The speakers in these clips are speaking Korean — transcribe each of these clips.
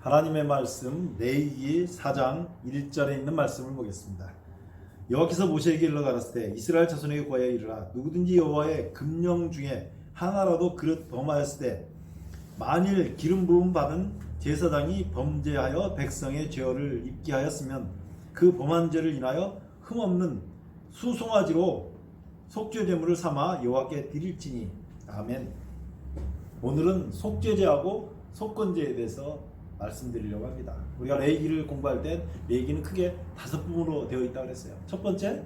하나님의 말씀 레위기 4장 1절에 있는 말씀을 보겠습니다. 여호와께서 모세에게 일러 가라사대 이스라엘 자손에게 고하여 이르라 누구든지 여호와의 금령 중에 하나라도 그릇 범하였을 때 만일 기름 부음 받은 제사장이 범죄하여 백성의 죄를 입게 하였으면 그 범한 죄를 인하여 흠없는 수송아지로 속죄 제물을 삼아 여호와께 드릴지니. 아멘. 오늘은 속죄제하고 속건제에 대해서 말씀드리려고 합니다. 우리가 레위기를 공부할 때 레위기는 크게 5부분으로 되어 있다고 그랬어요. 첫 번째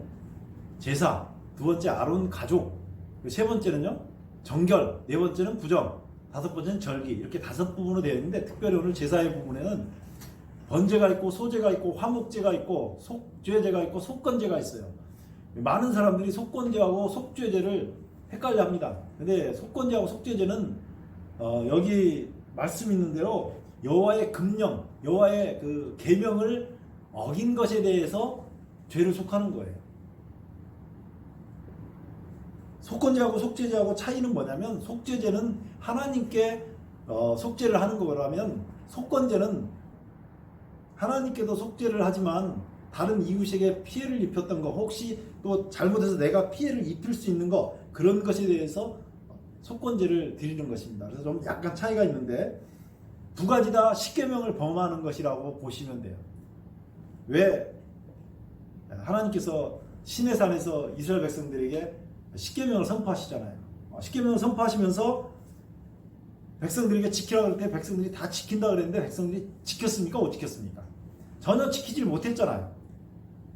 제사, 두 번째 아론 가족, 세 번째는요 정결, 네 번째는 구정, 다섯 번째는 절기, 이렇게 5부분으로 되어 있는데 특별히 오늘 제사의 부분에는 번제가 있고 소제가 있고 화목제가 있고 속죄제가 있고 속건제가 있어요. 많은 사람들이 속건제하고 속죄제를 헷갈려 합니다. 근데 속건제하고 속죄제는 여기 말씀 있는 대로 여호와의 금령, 여호와의 그 계명을 어긴 것에 대해서 죄를 속하는 거예요. 속건제하고 속죄제하고 차이는 뭐냐면, 속죄제는 하나님께 속죄를 하는 거라면, 속건제는 하나님께도 속죄를 하지만 다른 이웃에게 피해를 입혔던 거, 혹시 또 잘못해서 내가 피해를 입힐 수 있는 거, 그런 것에 대해서 속건제를 드리는 것입니다. 그래서 좀 약간 차이가 있는데 두 가지 다 십계명을 범하는 것이라고 보시면 돼요. 왜? 하나님께서 시내산에서 이스라엘 백성들에게 십계명을 선포하시잖아요. 십계명을 선포하시면서 백성들에게 지키라고 할 때 백성들이 다 지킨다 그랬는데 백성들이 지켰습니까? 못 지켰습니까? 전혀 지키질 못했잖아요.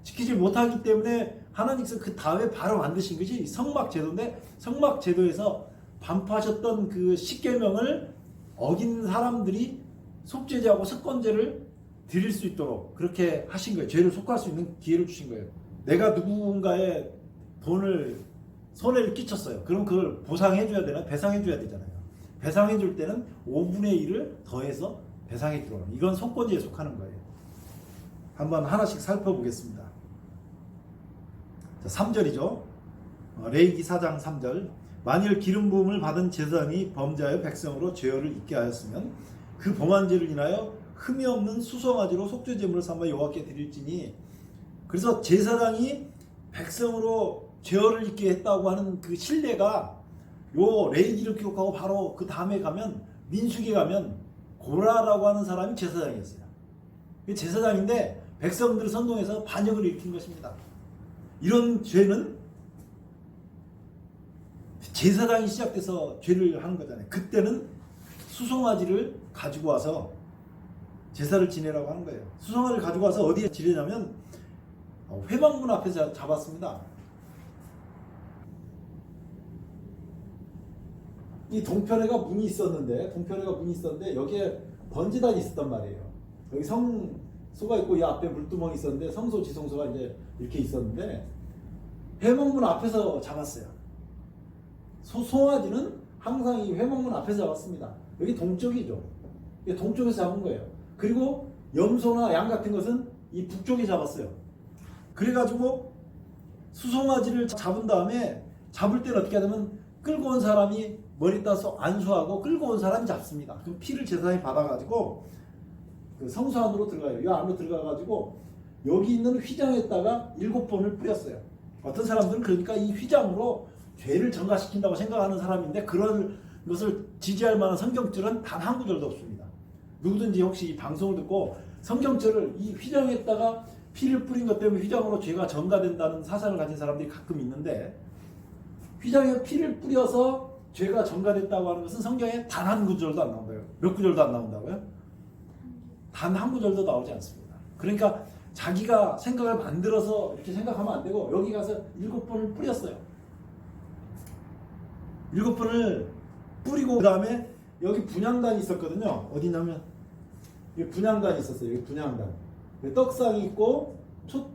지키질 못하기 때문에 하나님께서 그 다음에 바로 만드신 것이 성막제도인데, 성막제도에서 반포하셨던 그 십계명을 어긴 사람들이 속죄제하고 속건제를 드릴 수 있도록 그렇게 하신 거예요. 죄를 속할 수 있는 기회를 주신 거예요. 내가 누군가의 돈을 손해를 끼쳤어요. 그럼 그걸 보상해 줘야 되나? 배상해 줘야 되잖아요. 배상해 줄 때는 5분의 1을 더해서 배상해 주라. 이건 속건제에 속하는 거예요. 한번 하나씩 살펴보겠습니다. 자, 3절이죠. 레위기 4장 3절. 만일 기름 부음을 받은 제사장이 범죄하여 백성으로 죄를 입게 하였으면 그 범한 죄를 인하여 흠이 없는 수송아지로 속죄 제물을 삼아 여호와께 드릴지니. 그래서 제사장이 백성으로 죄를 입게 했다고 하는 그 신뢰가 요 레위기를 기록하고 바로 그 다음에 가면 민수기에 가면 고라라고 하는 사람이 제사장이었어요. 제사장인데 백성들을 선동해서 반역을 일으킨 것입니다. 이런 죄는 제사장이 시작돼서 죄를 하는 거잖아요. 그때는 수송아지를 가지고 와서 제사를 지내라고 하는 거예요. 수송아지를 가지고 와서 어디에 지내냐면 회막문 앞에서 잡았습니다. 이 동편에가 문이 있었는데 여기에 번제단이 있었단 말이에요. 여기 성소가 있고 이 앞에 물두멍이 있었는데 성소 지성소가 이제 이렇게 있었는데 회막문 앞에서 잡았어요. 송아지는 항상 이 회막문 앞에서 잡았습니다. 여기 동쪽이죠. 동쪽에서 잡은 거예요. 그리고 염소나 양 같은 것은 이 북쪽에 잡았어요. 그래가지고 수송아지를 잡은 다음에 잡을 때는 어떻게 하냐면 끌고 온 사람이 머리 따서 안수하고 끌고 온 사람이 잡습니다. 그럼 피를 제사장이 받아가지고 그 성소 안으로 들어가요. 이 안으로 들어가가지고 여기 있는 휘장에다가 7번을 뿌렸어요. 어떤 사람들은 그러니까 이 휘장으로 죄를 전가시킨다고 생각하는 사람인데 그런 것을 지지할 만한 성경절은 단 한 구절도 없습니다. 누구든지 혹시 이 방송을 듣고 성경절을 이 휘장에다가 피를 뿌린 것 때문에 휘장으로 죄가 전가된다는 사상을 가진 사람들이 가끔 있는데, 휘장에 피를 뿌려서 죄가 전가됐다고 하는 것은 성경에 단 한 구절도 안 나온다고요. 몇 구절도 안 나온다고요? 단 한 구절도 나오지 않습니다. 그러니까 자기가 생각을 만들어서 이렇게 생각하면 안 되고 여기 가서 7번을 뿌렸어요. 7번을 뿌리고 그 다음에 여기 분향단이 있었거든요. 어디냐면 여기 분향단이 있었어요. 여기 분향단. 여기 떡상이 있고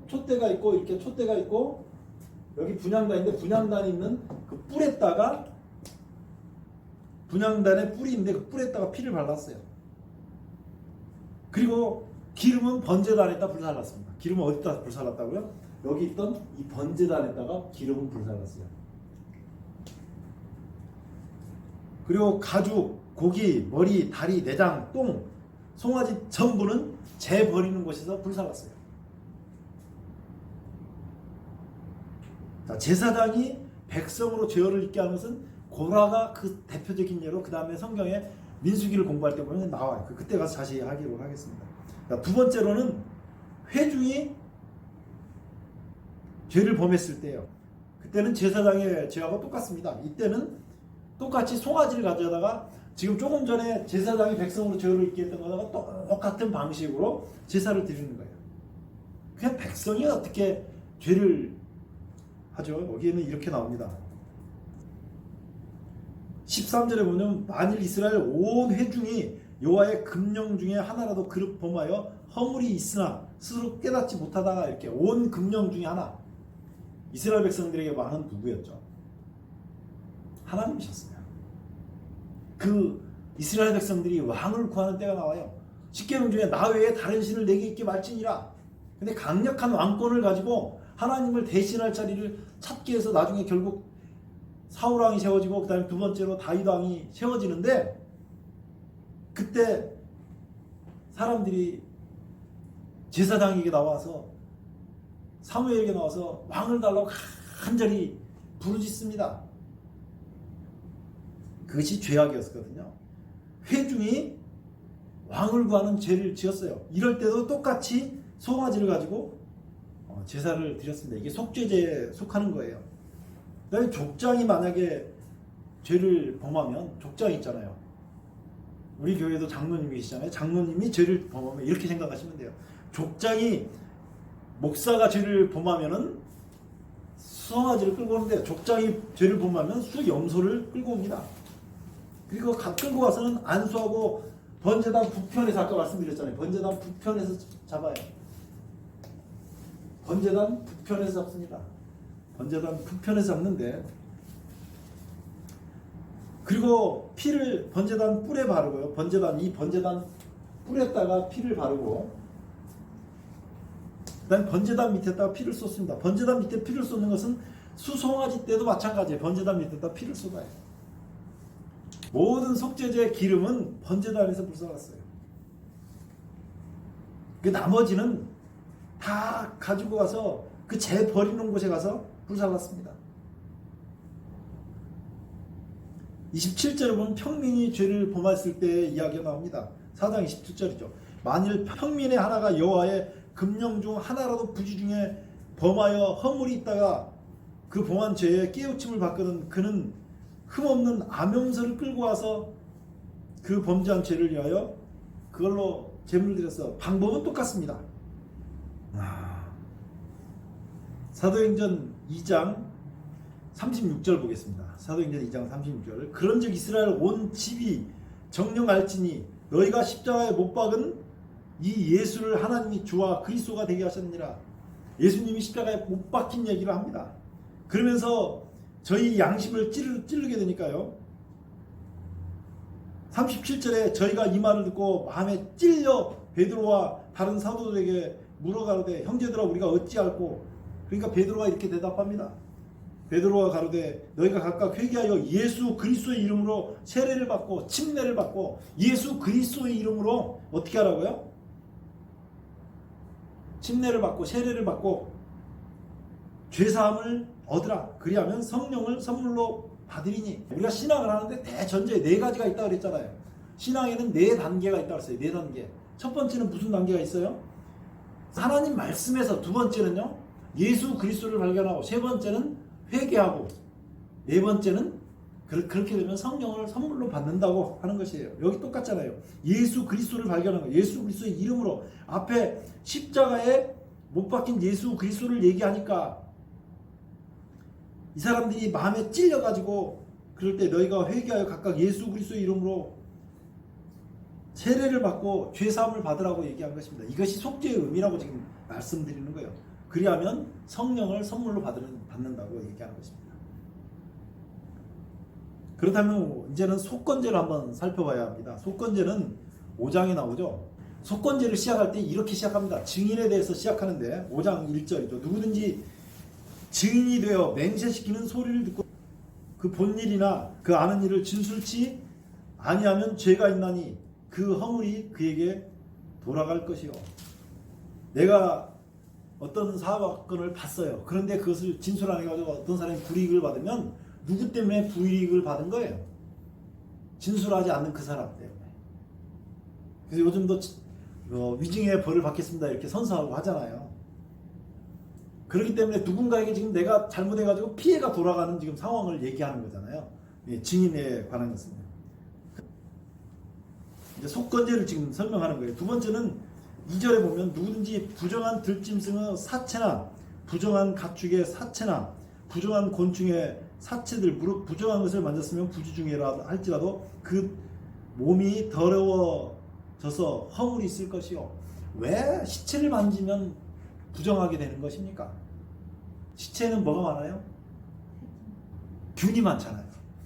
촛대가 있고 이렇게 촛대가 있고 여기 분향단인데 분향단이 있는 그 뿔에다가 분향단에 뿔이 있는데 그 뿔에다가 피를 발랐어요. 그리고 기름은 번제단에다 불살랐습니다. 기름은 어디다 불살랐다고요? 여기 있던 이 번제단에다가 기름은 불살랐어요. 그리고 가죽, 고기, 머리, 다리, 내장, 똥 송아지 전부는 재 버리는 곳에서 불살랐어요. 자, 제사장이 백성으로 죄를 잊게 하는 것은 고라가 그 대표적인 예로 그 다음에 성경에 민수기를 공부할 때 보면 나와요. 그때 가서 자세히 하기로 하겠습니다. 자, 두 번째로는 회중이 죄를 범했을 때요. 그때는 제사장의 죄하고 똑같습니다. 이때는 똑같이 송아지를 가져다가 지금 조금 전에 제사장이 백성으로 죄를 잊게 했던 거와 똑같은 방식으로 제사를 드리는 거예요. 그냥 백성이 어떻게 죄를 하죠? 여기에는 이렇게 나옵니다. 13절에 보면 만일 이스라엘 온 회중이 여호와의 금령 중에 하나라도 그릇 범하여 허물이 있으나 스스로 깨닫지 못하다가 이렇게 온 금령 중에 하나, 이스라엘 백성들에게 왕은 누구였죠? 하나님이셨어요. 그 이스라엘 백성들이 왕을 구하는 때가 나와요. 십계명 중에 나 외에 다른 신을 내게 있게 말지니라. 근데 강력한 왕권을 가지고 하나님을 대신할 자리를 찾기 위해서 나중에 결국 사울왕이 세워지고 그 다음에 두 번째로 다윗왕이 세워지는데, 그때 사람들이 제사장에게 나와서 사무엘에게 나와서 왕을 달라고 간절히 부르짖습니다. 그것이 죄악이었거든요. 회중이 왕을 구하는 죄를 지었어요. 이럴 때도 똑같이 송아지를 가지고 제사를 드렸습니다. 이게 속죄제에 속하는 거예요. 그다음에 족장이 만약에 죄를 범하면, 족장 있잖아요. 우리 교회도 장로님이 계시잖아요. 장로님이 죄를 범하면 이렇게 생각하시면 돼요. 족장이, 목사가 죄를 범하면은 수송아지를 끌고 오는데, 족장이 죄를 범하면 수염소를 끌고 옵니다. 그리고 끌고 와서는 안수하고 번제단 북편에서, 아까 말씀드렸잖아요. 번제단 북편에서 잡아요. 번제단 북편에서 잡습니다. 번제단 북편에서 잡는데, 그리고 피를 번제단 뿔에 바르고요. 이 번제단 뿔에다가 피를 바르고, 그 다음에 번제단 밑에다가 피를 쏟습니다. 번제단 밑에 피를 쏟는 것은 수송아지 때도 마찬가지예요. 번제단 밑에다가 피를 쏟아요. 모든 속죄제의 기름은 번제단에서 불살랐어요. 그 나머지는 다 가지고 가서 그 재 버리는 곳에 가서 불살랐습니다. 27절에 보면 평민이 죄를 범했을 때의 이야기가 나옵니다. 4장 27절이죠. 만일 평민의 하나가 여호와의 금령 중 하나라도 부지 중에 범하여 허물이 있다가 그 범한 죄에 깨우침을 받거든 그는 흠없는 암염소를 끌고 와서 그 범죄한 죄를 위하여 그걸로 제물을 드렸어. 방법은 똑같습니다. 사도행전 2장 36절 보겠습니다. 사도행전 2장 36절. 그런즉 이스라엘 온 집이 정령 알지니 너희가 십자가에 못 박은 이 예수를 하나님이 주와 그리스도가 되게 하셨느니라. 예수님이 십자가에 못 박힌 얘기를 합니다. 그러면서 저희 양심을 찌르게 되니까요. 37절에 저희가 이 말을 듣고 마음에 찔려 베드로와 다른 사도들에게 물어가로되 형제들아 우리가 어찌할꼬. 그러니까 베드로가 이렇게 대답합니다. 베드로가 가로되 너희가 각각 회개하여 예수 그리스도의 이름으로 세례를 받고 침례를 받고, 예수 그리스도의 이름으로 어떻게 하라고요? 침례를 받고 세례를 받고 죄사함을 얻으라. 그리하면 성령을 선물로 받으리니. 우리가 신앙을 하는데 대전제에 4가지가 있다고 그랬잖아요. 신앙에는 4단계가 있다고 했어요. 4단계. 첫 번째는 무슨 단계가 있어요? 하나님 말씀에서. 두 번째는요, 예수 그리스도를 발견하고. 세 번째는 회개하고. 네 번째는 그렇게 되면 성령을 선물로 받는다고 하는 것이에요. 여기 똑같잖아요. 예수 그리스도를 발견하는 거. 예수 그리스도의 이름으로. 앞에 십자가에 못 박힌 예수 그리스도를 얘기하니까 이 사람들이 마음에 찔려가지고 그럴 때 너희가 회개하여 각각 예수 그리스도의 이름으로 세례를 받고 죄사함을 받으라고 얘기한 것입니다. 이것이 속죄의 의미라고 지금 말씀드리는 거예요. 그리하면 성령을 선물로 받는다고 얘기하는 것입니다. 그렇다면 이제는 속건제를 한번 살펴봐야 합니다. 속건제는 5장에 나오죠. 속건제를 시작할 때 이렇게 시작합니다. 증인에 대해서 시작하는데 5장 1절이죠. 누구든지 증인이 되어 맹세시키는 소리를 듣고 그 본 일이나 그 아는 일을 진술치 아니하면 죄가 있나니 그 허물이 그에게 돌아갈 것이요. 내가 어떤 사건을 봤어요. 그런데 그것을 진술 안 해가지고 어떤 사람이 불이익을 받으면 누구 때문에 불이익을 받은 거예요? 진술하지 않는 그 사람 때문에. 그래서 요즘도 위증의 벌을 받겠습니다 이렇게 선서하고 하잖아요. 그렇기 때문에 누군가에게 지금 내가 잘못해가지고 피해가 돌아가는 지금 상황을 얘기하는 거잖아요. 예, 증인에 관한 것입니다. 이제 속건제를 지금 설명하는 거예요. 두 번째는 2절에 보면 누구든지 부정한 들짐승의 사체나 부정한 가축의 사체나 부정한 곤충의 사체들 무릇 부정한 것을 만졌으면 부주중이라 할지라도 그 몸이 더러워져서 허물이 있을 것이요. 왜 시체를 만지면 부정하게 되는 것입니까? 시체는 뭐가 많아요? 균이 많잖아요.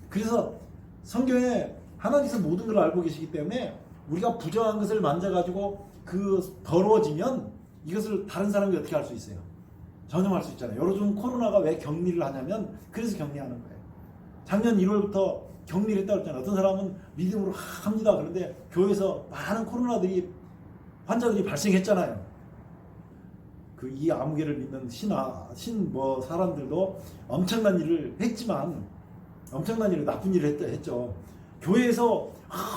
그래서 성경에 하나님께서 모든 걸 알고 계시기 때문에 우리가 부정한 것을 만져가지고 그 더러워지면 이것을 다른 사람이 어떻게 할 수 있어요? 전염할 수 있잖아요. 요즘 코로나가 왜 격리를 하냐면 그래서 격리하는 거예요. 작년 1월부터 격리를 했다고 했잖아요. 어떤 사람은 믿음으로 합니다. 그런데 교회에서 많은 코로나들이 환자들이 발생했잖아요. 그 이 아무개를 믿는 사람들도 엄청난 일을 했지만 엄청난 일을 나쁜 일을 했죠. 교회에서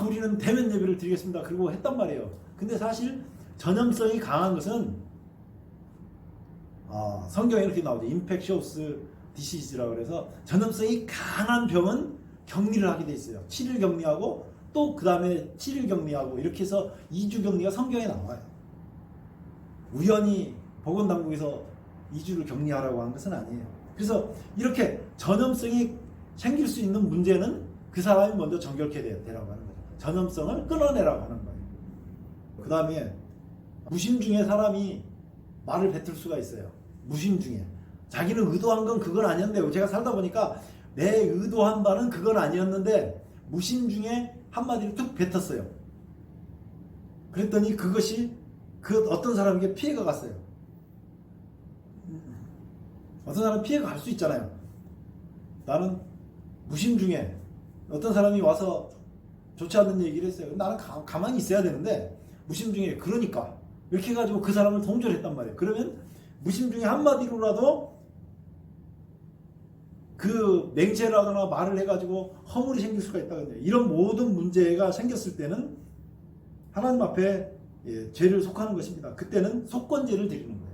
우리는 대면 예배를 드리겠습니다. 그리고 했단 말이에요. 근데 사실 전염성이 강한 것은 성경에 이렇게 나오죠. 인펙셔스 디시즈라고 그래서 전염성이 강한 병은 격리를 하게 돼 있어요. 7일 격리하고 또 그 다음에 7일 격리하고 이렇게 해서 2주 격리가 성경에 나와요. 우연히 보건당국에서 2주를 격리하라고 한 것은 아니에요. 그래서 이렇게 전염성이 생길 수 있는 문제는 그 사람이 먼저 정결케 되라고 하는 거죠. 전염성을 끊어내라고 하는 거예요. 그 다음에 무심 중에 사람이 말을 뱉을 수가 있어요. 무심 중에 자기는 의도한 건 그건 아니었는데 제가 살다 보니까 내 의도한 바는 그건 아니었는데 무심 중에 한마디를 툭 뱉었어요. 그랬더니 그것이 그 어떤 사람에게 피해가 갔어요. 어떤 사람은 피해가 갈 수 있잖아요. 나는 무심 중에 어떤 사람이 와서 좋지 않는 얘기를 했어요. 나는 가만히 있어야 되는데 무심 중에 그러니까 이렇게 해가지고 그 사람을 동절했단 말이에요. 그러면 무심 중에 한마디로라도 그 맹세를 하거나 말을 해가지고 허물이 생길 수가 있다거든요. 이런 모든 문제가 생겼을 때는 하나님 앞에 죄를 속하는 것입니다. 그때는 속건제를 드리는 거예요.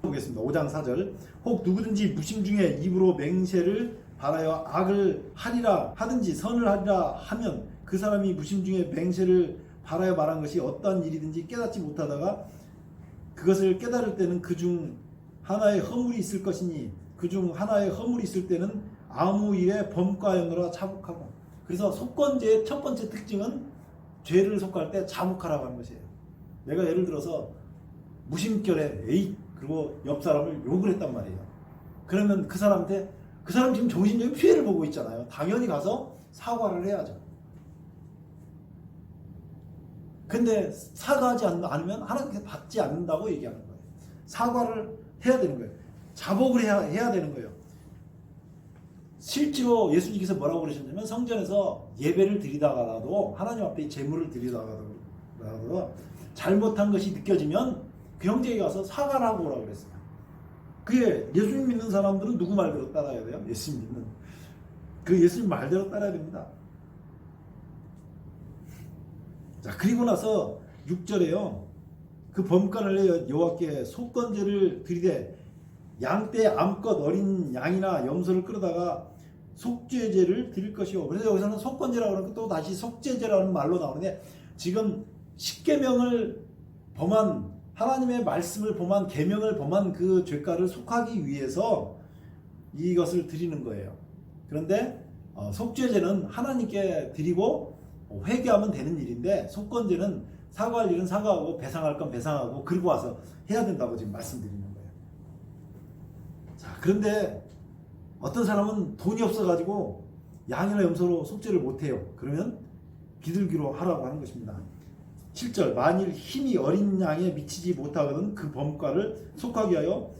보겠습니다. 5장 4절 혹 누구든지 무심 중에 입으로 맹세를 바라여 악을 하리라 하든지 선을 하리라 하면 그 사람이 무심 중에 맹세를 바라여 말한 것이 어떠한 일이든지 깨닫지 못하다가 그것을 깨달을 때는 그중 하나의 허물이 있을 것이니 그중 하나의 허물이 있을 때는 아무 일에 범과였노라 자복하고. 그래서 속건제의 첫 번째 특징은 죄를 속할 때 자복하라고 하는 것이에요. 내가 예를 들어서 무심결에 에이 그리고 옆 사람을 욕을 했단 말이에요. 그러면 그 사람한테 그 사람 지금 정신적인 피해를 보고 있잖아요. 당연히 가서 사과를 해야죠. 근데 사과하지 않으면 하나님께서 받지 않는다고 얘기하는 거예요. 사과를 해야 되는 거예요. 자복을 해야 되는 거예요. 실제로 예수님께서 뭐라고 그러셨냐면 성전에서 예배를 드리다가라도 하나님 앞에 제물을 드리다가라도 잘못한 것이 느껴지면 그 형제에게 가서 사과를 하고 오라고 그랬어요. 그게 예수님 믿는 사람들은 누구 말대로 따라야 돼요? 예수님 믿는 그 예수님 말대로 따라야 됩니다. 자, 그리고 나서 6절에요. 그 범관을 내 여호와께 속건제를 드리되 양떼 암컷 어린 양이나 염소를 끌어다가 속죄제를 드릴 것이요. 그래서 여기서는 속건제라고 하는 또 다시 속죄제라는 말로 나오는데 지금 십계명을 범한 하나님의 말씀을 범한 계명을 범한 그 죄가를 속하기 위해서 이것을 드리는 거예요. 그런데 속죄제는 하나님께 드리고 회개하면 되는 일인데 속건제는 사과할 일은 사과하고 배상할 건 배상하고 그리고 와서 해야 된다고 지금 말씀드리는 거예요. 자, 그런데 어떤 사람은 돈이 없어가지고 양이나 염소로 속죄를 못해요. 그러면 비둘기로 하라고 하는 것입니다. 7절 만일 힘이 어린 양에 미치지 못하거든 그 범과를 속하게 하여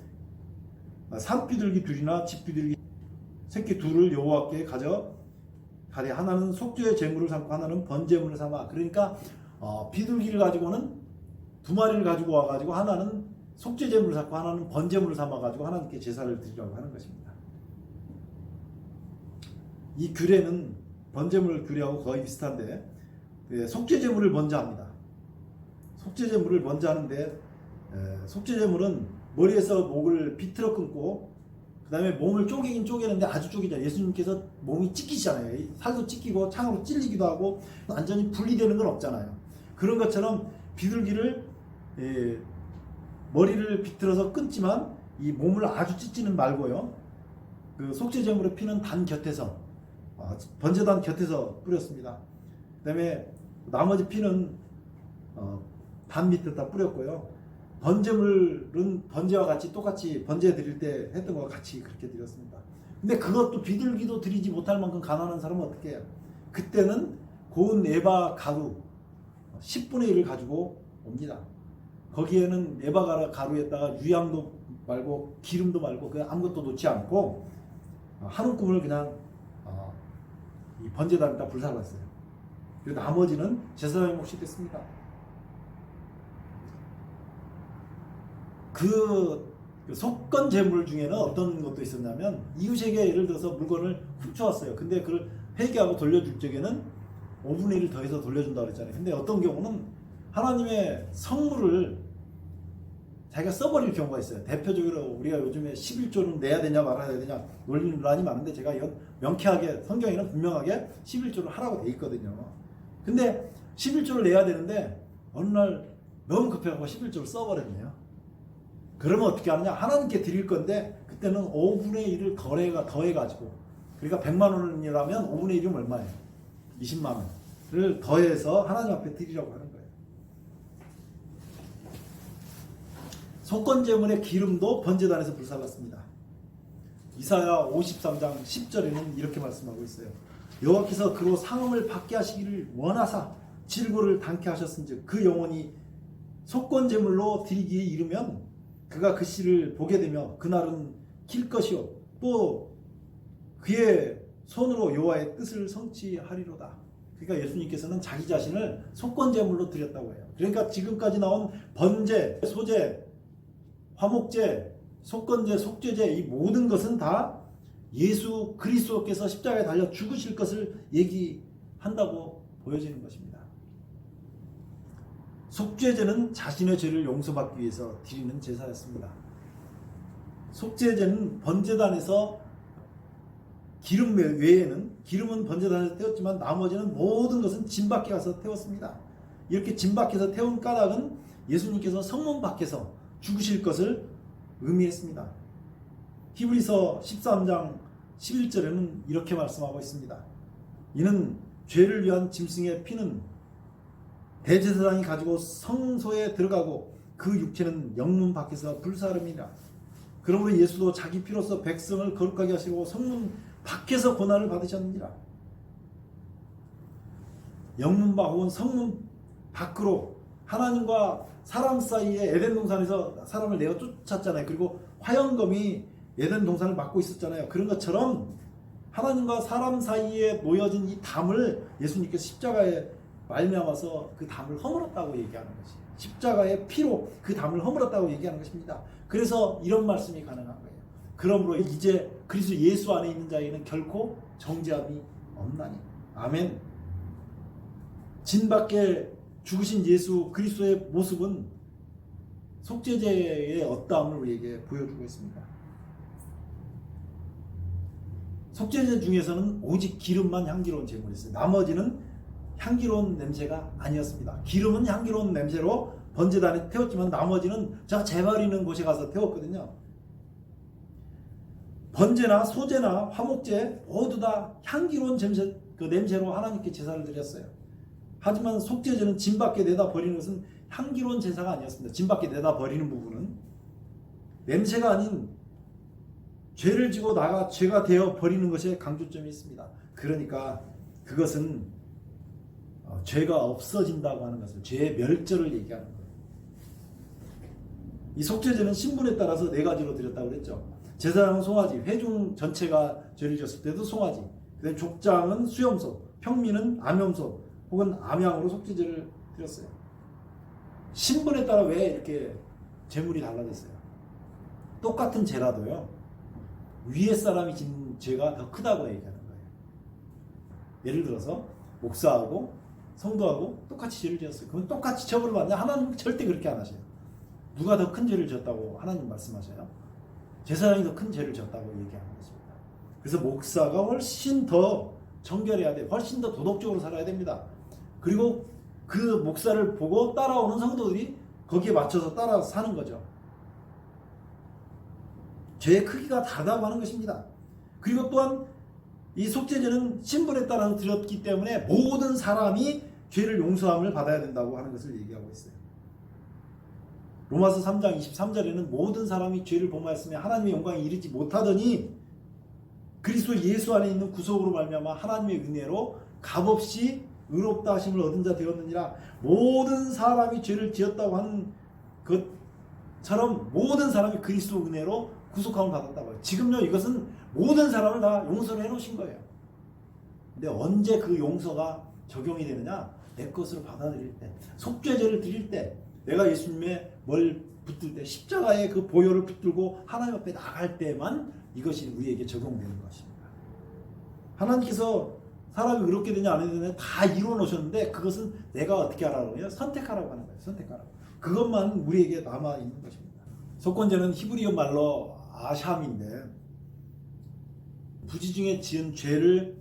산비둘기 둘이나 집비둘기 새끼 둘을 여호와께 가져 가래 하나는 속죄의 제물을 삼고 하나는 번제물을 삼아. 그러니까 비둘기를 가지고는 두 마리를 가지고 와가지고 하나는 속죄제물을 삼고 하나는 번제물을 삼아가지고 하나님께 제사를 드리려고 하는 것입니다. 이 규례는 번제물 규례하고 거의 비슷한데 속죄제물을 먼저 합니다. 속죄제물을 먼저 하는데 속죄제물은 머리에서 목을 비틀어 끊고 그 다음에 몸을 쪼개긴 쪼개는데 아주 쪼개잖아요. 예수님께서 몸이 찢기잖아요. 살도 찢기고 창으로 찔리기도 하고 완전히 분리되는 건 없잖아요. 그런 것처럼 비둘기를 머리를 비틀어서 끊지만 이 몸을 아주 찢지는 말고요. 그 속죄제물의 피는 단 곁에서 번제단 곁에서 뿌렸습니다. 그 다음에 나머지 피는 단 밑에다 뿌렸고요. 번제물은 번제와 같이 똑같이 번제 드릴 때 했던 것과 같이 그렇게 드렸습니다. 근데 그것도 비둘기도 드리지 못할 만큼 가난한 사람은 어떻게 해요? 그때는 고운 에바 가루 10분의 1을 가지고 옵니다. 거기에는 에바 가루에다가 유향도 말고 기름도 말고 그냥 아무것도 놓지 않고 한 움큼을 그냥 이 번제단에다 불살랐어요. 그리고 나머지는 제사장의 몫이 됐습니다. 그 속건 제물 중에는 어떤 것도 있었냐면 이웃에게 예를 들어서 물건을 훔쳐왔어요. 근데 그걸 회개하고 돌려줄 적에는 5분의 1을 더해서 돌려준다고 그랬잖아요. 근데 어떤 경우는 하나님의 성물을 자기가 써버릴 경우가 있어요. 대표적으로 우리가 요즘에 11조를 내야 되냐 말아야 되냐 논란이 많은데 제가 명쾌하게 성경에는 분명하게 11조를 하라고 돼 있거든요. 근데 11조를 내야 되는데 어느 날 너무 급해가지고 11조를 써버렸네요. 그러면 어떻게 하느냐? 하나님께 드릴 건데 그때는 5분의 1을 더해가지고 그러니까 100만 원이라면 5분의 1이면 얼마예요? 20만 원을 더해서 하나님 앞에 드리려고 하는 거예요. 속건제물의 기름도 번제단에서 불살랐습니다. 이사야 53장 10절에는 이렇게 말씀하고 있어요. 여호와께서 그로 상음을 받게 하시기를 원하사 질고를 당케 하셨은즉 그 영혼이 속건제물로 드리기에 이르면 그가 그 씨를 보게 되며 그날은 길 것이요 또 그의 손으로 여호와의 뜻을 성취하리로다. 그러니까 예수님께서는 자기 자신을 속건제물로 드렸다고 해요. 그러니까 지금까지 나온 번제, 소제, 화목제, 속건제, 속죄제 이 모든 것은 다 예수 그리스도께서 십자가에 달려 죽으실 것을 얘기한다고 보여지는 것입니다. 속죄제는 자신의 죄를 용서받기 위해서 드리는 제사였습니다. 속죄제는 번제단에서 기름 외에는 기름은 번제단에서 태웠지만 나머지는 모든 것은 진 밖에 가서 태웠습니다. 이렇게 진 밖에서 태운 까닭은 예수님께서 성문 밖에서 죽으실 것을 의미했습니다. 히브리서 13장 11절에는 이렇게 말씀하고 있습니다. 이는 죄를 위한 짐승의 피는 대제사장이 가지고 성소에 들어가고 그 육체는 영문 밖에서 불사름이라. 그러므로 예수도 자기 피로써 백성을 거룩하게 하시고 성문 밖에서 고난을 받으셨느니라. 영문 밖 혹은 성문 밖으로 하나님과 사람 사이에 에덴 동산에서 사람을 내어 쫓았잖아요. 그리고 화영검이 에덴 동산을 막고 있었잖아요. 그런 것처럼 하나님과 사람 사이에 놓여진 이 담을 예수님께서 십자가에 말미암아서 그 담을 허물었다고 얘기하는 것이 십자가의 피로 그 담을 허물었다고 얘기하는 것입니다. 그래서 이런 말씀이 가능한 거예요. 그러므로 이제 그리스도 예수 안에 있는 자에게는 결코 정죄함이 없나니. 아멘. 진 밖에 죽으신 예수 그리스도의 모습은 속죄제의 어떠함을 우리에게 보여주고 있습니다. 속죄제 중에서는 오직 기름만 향기로운 제물이었어요. 나머지는 향기로운 냄새가 아니었습니다. 기름은 향기로운 냄새로 번제단에 태웠지만 나머지는 제가 재버리는 곳에 가서 태웠거든요. 번제나 소제나 화목제 모두 다 향기로운 냄새로 하나님께 제사를 드렸어요. 하지만 속죄제는 진 밖에 내다 버리는 것은 향기로운 제사가 아니었습니다. 진 밖에 내다 버리는 부분은 냄새가 아닌 죄를 지고 나가 죄가 되어 버리는 것에 강조점이 있습니다. 그러니까 그것은 죄가 없어진다고 하는 것을 죄의 멸절을 얘기하는 거예요. 이 속죄제는 신분에 따라서 네 가지로 드렸다고 그랬죠. 제사장은 송아지, 회중 전체가 죄를 지었을 때도 송아지, 그다음에 족장은 수염소, 평민은 암염소 혹은 암양으로 속죄제를 드렸어요. 신분에 따라 왜 이렇게 재물이 달라졌어요? 똑같은 죄라도요, 위에 사람이 진 죄가 더 크다고 얘기하는 거예요. 예를 들어서 목사하고 성도하고 똑같이 죄를 지었어요. 그럼 똑같이 처벌을 받냐? 하나님 절대 그렇게 안 하셔요. 누가 더 큰 죄를 지었다고 하나님 말씀하셔요? 제사장이 더 큰 죄를 지었다고 얘기하는 것입니다. 그래서 목사가 훨씬 더 정결해야 돼. 훨씬 더 도덕적으로 살아야 됩니다. 그리고 그 목사를 보고 따라오는 성도들이 거기에 맞춰서 따라 사는 거죠. 죄의 크기가 다르다고 하는 것입니다. 그리고 또한 이 속죄제는 신분에 따라서 드렸기 때문에 모든 사람이 죄를 용서함을 받아야 된다고 하는 것을 얘기하고 있어요. 로마서 3장 23절에는 모든 사람이 죄를 범하였으며 하나님의 영광에 이르지 못하더니 그리스도 예수 안에 있는 구속으로 말미암아 하나님의 은혜로 값없이 의롭다 하심을 얻은 자 되었느니라. 모든 사람이 죄를 지었다고 하는 것처럼 모든 사람이 그리스도 은혜로 구속함을 받았다고 해요. 지금요, 이것은 모든 사람을 다 용서를 해놓으신 거예요. 근데 언제 그 용서가 적용이 되느냐? 내 것으로 받아들일 때, 속죄제를 드릴 때, 내가 예수님의 뭘 붙들 때, 십자가의 그 보혈을 붙들고 하나님 앞에 나갈 때만 이것이 우리에게 적용되는 것입니다. 하나님께서 사람이 그렇게 되냐 안 되냐 다 이루어 놓으셨는데 그것은 내가 어떻게 하라고 해요? 선택하라고 하는 거예요. 선택하라고. 그것만 우리에게 남아 있는 것입니다. 속건제는 히브리어 말로 아샴인데 부지 중에 지은 죄를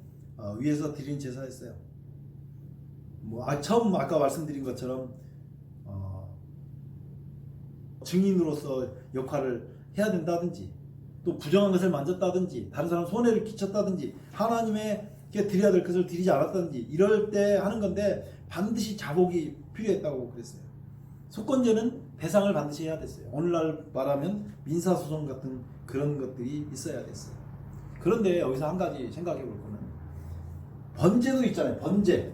위해서 드린 제사였어요. 처음 아까 말씀드린 것처럼 증인으로서 역할을 해야 된다든지 또 부정한 것을 만졌다든지 다른 사람 손해를 끼쳤다든지 하나님에게 드려야 될 것을 드리지 않았다든지 이럴 때 하는 건데 반드시 자복이 필요했다고 그랬어요. 속건제는 배상을 반드시 해야 됐어요. 오늘날 말하면 민사소송 같은 그런 것들이 있어야 됐어요. 그런데 여기서 한 가지 생각해 볼 거는 번제도 있잖아요. 번제,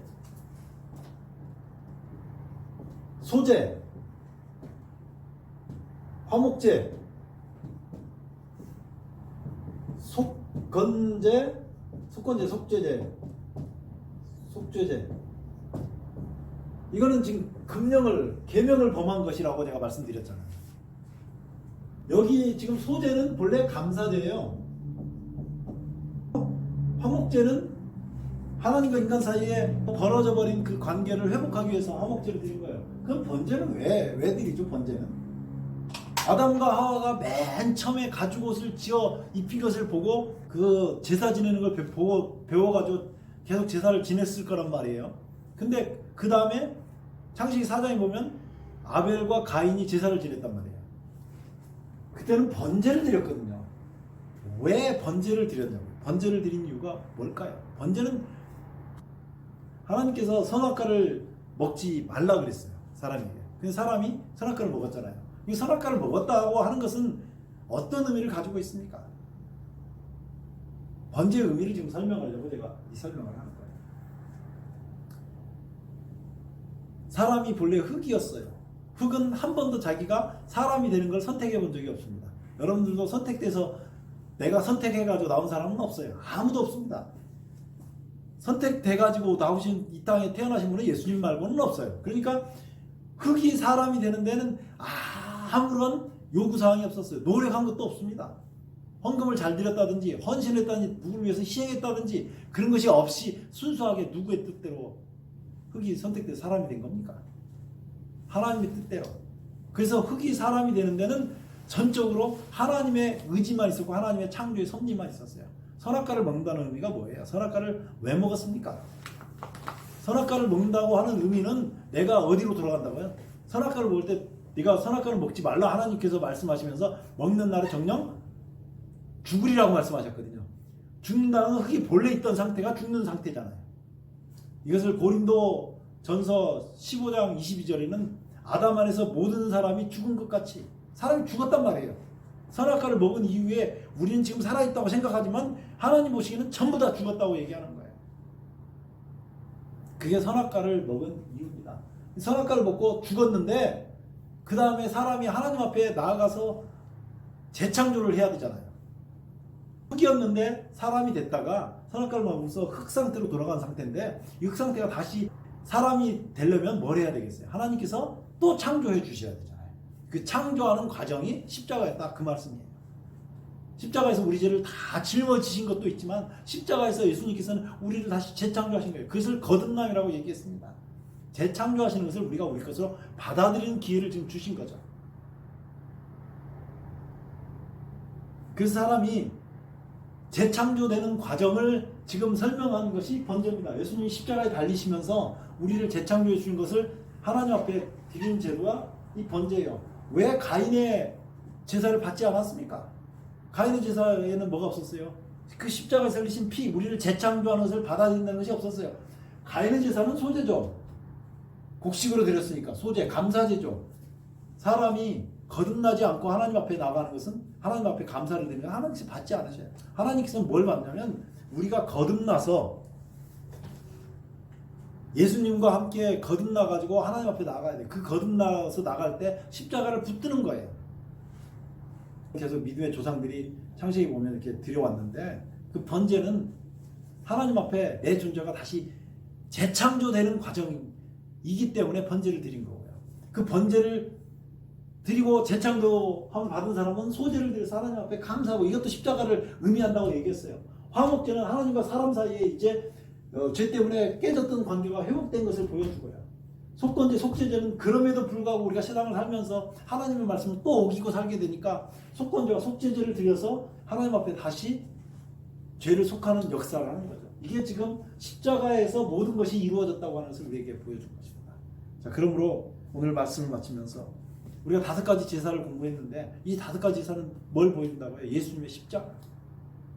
소제, 화목제, 속건제, 속죄제. 이거는 지금 계명을 범한 것이라고 제가 말씀드렸잖아요. 여기 지금 소제는 본래 감사제예요. 화목제는 하나님과 인간 사이에 벌어져 버린 그 관계를 회복하기 위해서 화목제를 드린 거예요. 그럼 번제는 왜 드리죠? 번제는 아담과 하와가 맨 처음에 가죽옷을 지어 입힌 것을 보고 그 제사 지내는 걸 배워가지고 계속 제사를 지냈을 거란 말이에요. 근데 그 다음에 창세기 4장에 보면 아벨과 가인이 제사를 지냈단 말이에요. 그때는 번제를 드렸거든요. 왜 번제를 드렸냐고요? 번제를 드린 이유가 뭘까요? 번제는 하나님께서 선악과를 먹지 말라 그랬어요. 사람에게. 근데 사람이 선악과를 먹었잖아요. 이 선악과를 먹었다고 하는 것은 어떤 의미를 가지고 있습니까? 번제의 의미를 지금 설명하려고 제가 이 설명을 하는 거예요. 사람이 본래 흙이었어요. 흙은 한 번도 자기가 사람이 되는 걸 선택해 본 적이 없습니다. 여러분들도 선택돼서 내가 선택해가지고 나온 사람은 없어요. 아무도 없습니다. 선택돼가지고 나오신 이 땅에 태어나신 분은 예수님 말고는 없어요. 그러니까 흙이 사람이 되는 데는 아무런 요구사항이 없었어요. 노력한 것도 없습니다. 헌금을 잘 드렸다든지 헌신했다든지 누구를 위해서 희생했다든지 그런 것이 없이 순수하게 누구의 뜻대로 흙이 선택돼서 사람이 된 겁니까? 하나님의 뜻대로. 그래서 흙이 사람이 되는 데는 전적으로 하나님의 의지만 있었고 하나님의 창조의 섭리만 있었어요. 선악과를 먹는다는 의미가 뭐예요? 선악과를 왜 먹었습니까? 선악과를 먹는다고 하는 의미는 내가 어디로 돌아간다고요? 선악과를 먹을 때 네가 선악과를 먹지 말라 하나님께서 말씀하시면서 먹는 날에 정녕 죽으리라고 말씀하셨거든요. 죽는다는 흙이 본래 있던 상태가 죽는 상태잖아요. 이것을 고린도 전서 15장 22절에는 아담 안에서 모든 사람이 죽은 것 같이 사람이 죽었단 말이에요. 선악과를 먹은 이후에 우리는 지금 살아있다고 생각하지만 하나님 보시기에는 전부 다 죽었다고 얘기하는 거예요. 그게 선악과를 먹은 이유입니다. 선악과를 먹고 죽었는데 그 다음에 사람이 하나님 앞에 나아가서 재창조를 해야 되잖아요. 흙이었는데 사람이 됐다가 선악과를 먹으면서 흙 상태로 돌아간 상태인데 이 흙 상태가 다시 사람이 되려면 뭘 해야 되겠어요? 하나님께서 또 창조해 주셔야 되잖아요. 그 창조하는 과정이 십자가에 딱 그 말씀이에요. 십자가에서 우리 죄를 다 짊어지신 것도 있지만 십자가에서 예수님께서는 우리를 다시 재창조하신 거예요. 그것을 거듭남이라고 얘기했습니다. 재창조하시는 것을 우리가 우리 것으로 받아들이는 기회를 지금 주신 거죠. 그래서 사람이 재창조되는 과정을 지금 설명하는 것이 번제입니다. 예수님이 십자가에 달리시면서 우리를 재창조해 주신 것을 하나님 앞에 드리는 제도가 이 번제예요. 왜 가인의 제사를 받지 않았습니까? 가인의 제사에는 뭐가 없었어요? 그 십자가에서 흘리신 피, 우리를 재창조하는 것을 받아들인다는 것이 없었어요. 가인의 제사는 소제죠. 곡식으로 드렸으니까 소제, 감사제죠. 사람이 거듭나지 않고 하나님 앞에 나가는 것은 하나님 앞에 감사를 드리면 하나님께서 받지 않으셔요. 하나님께서는 뭘 받냐면 우리가 거듭나서 예수님과 함께 거듭나가지고 하나님 앞에 나가야 돼요. 그 거듭나서 나갈 때 십자가를 붙드는 거예요. 계속 믿음의 조상들이 창세기 보면 이렇게 드려왔는데 그 번제는 하나님 앞에 내 존재가 다시 재창조되는 과정이기 때문에 번제를 드린 거고요. 그 번제를 드리고 재창조함을 받은 사람은 소제를 드려서 하나님 앞에 감사하고 이것도 십자가를 의미한다고 얘기했어요. 화목제는 하나님과 사람 사이에 이제 죄 때문에 깨졌던 관계가 회복된 것을 보여주고요. 속건제, 속죄제는 그럼에도 불구하고 우리가 세상을 살면서 하나님의 말씀을 또 어기고 살게 되니까 속건제와 속죄제를 드려서 하나님 앞에 다시 죄를 속하는 역사를 하는 거죠. 이게 지금 십자가에서 모든 것이 이루어졌다고 하는 것을 우리에게 보여준 것입니다. 자, 그러므로 오늘 말씀을 마치면서 우리가 5가지 제사를 공부했는데 이 5가지 제사는 뭘 보여준다고요? 예수님의 십자가.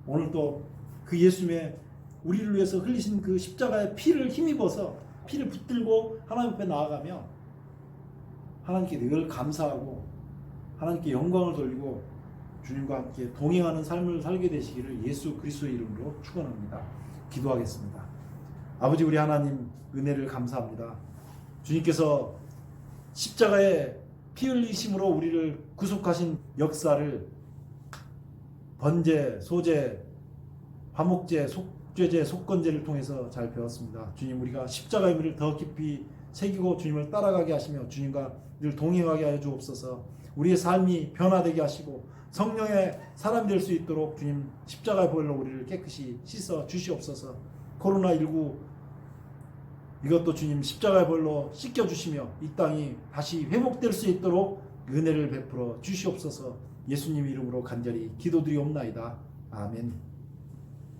오늘 또 그 예수님의 우리를 위해서 흘리신 그 십자가의 피를 힘입어서 피를 붙들고 하나님 앞에 나아가며 하나님께 늘 감사하고 하나님께 영광을 돌리고 주님과 함께 동행하는 삶을 살게 되시기를 예수 그리스도의 이름으로 축원합니다. 기도하겠습니다. 아버지 우리 하나님 은혜를 감사합니다. 주님께서 십자가에 피 흘리심으로 우리를 구속하신 역사를 번제, 소제, 화목제, 속죄제, 속건제를 통해서 잘 배웠습니다. 주님 우리가 십자가의 의미를 더 깊이 새기고 주님을 따라가게 하시며 주님과 늘 동행하게 하여 주옵소서. 우리의 삶이 변화되게 하시고 성령의 사람이 될 수 있도록 주님 십자가의 보혈로 우리를 깨끗이 씻어 주시옵소서. 코로나19 이것도 주님 십자가의 보혈로 씻겨주시며 이 땅이 다시 회복될 수 있도록 은혜를 베풀어 주시옵소서. 예수님 이름으로 간절히 기도드리옵나이다. 아멘.